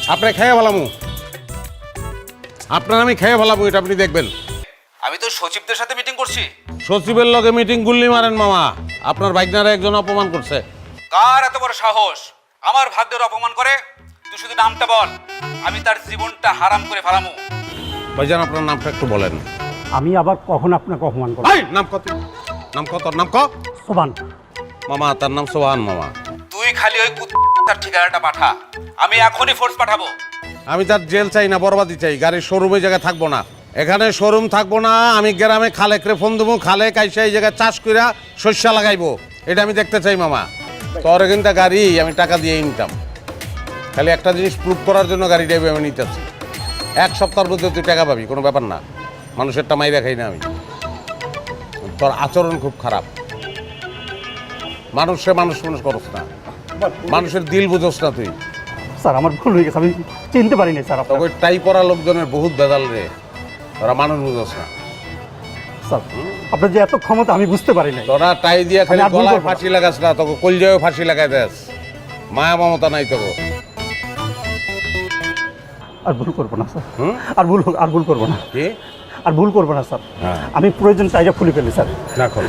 আপনি খেয়ে ফেলামু, আপনার আমি খেয়ে ফেলামু, এটা আপনি দেখবেন। আমি তো সচিবদের সাথে মিটিং করছি। সচিবের লগে মিটিং গুল্লি মারেন মামা, আপনার ভাগ্নারা একজন অপমান করছে। কার এত বড় সাহস আমার ভাগ্যের অপমান করে? তুই শুধু নামটা বল, আমি তার জীবনটা হারাম করে ফেলামু। ভাইজান আপনার নামটা একটু বলেন। আমি আবার কখন আপনাকে অপমান করব? এই নাম কত, নাম কত, নাম ক। সোবান। মামা তার নাম সোহান মামা। তুই খালি ওই তার ঠিকানাটা পাঠা, আমি এখনই ফোর্স পাঠাবো। আমি তার জেল চাই না, বরবাদি চাই। গাড়ির শোরুমে জায়গায় থাকবো না, এখানে শোরুম থাকবো না। আমি গ্রামে খালেকরে ফোন দেবো, খালে কাইসা এই জায়গায় চাষ কইরা শস্য লাগাইবো, এটা আমি দেখতে চাই মামা। তোর কিন্তু গাড়ি আমি টাকা দিয়ে নিতাম, খালি একটা জিনিস প্রুভ করার জন্য গাড়িটা আমি নিতেছি। এক সপ্তাহের মধ্যে তুই টাকা পাবি, কোনো ব্যাপার না। মানুষেরটা মাইরা খাই না আমি। তোর আচরণ খুব খারাপ, মানুষে মানুষ করস না, মানুষের দিল বুঝোস না তুই। স্যার আমার ভুল হয়ে গেছে, আমি চিনতে পারি না স্যার। তোকে টাই পরা লোকজনের বহুত বেদাল রে, তোরা মানুষ বুঝোস না। স্যার আপনার যে এত ক্ষমতা আমি বুঝতে পারি না। তোরা টাই দিয়া খালি আমি আর ভুল গলায় করবো না। ফাঁসি লাগাস না, তোকে কলজায়ও ফাঁসি লাগাই দেস। মায়া মমতা নাই তোকে। আর ভুল করবো না স্যার, হুম? আর ভুল করবো না, কি আর ভুল করবো না স্যার। হ্যাঁ। আমি প্রয়োজন চাইটা খুলে ফেলি স্যার। না কর।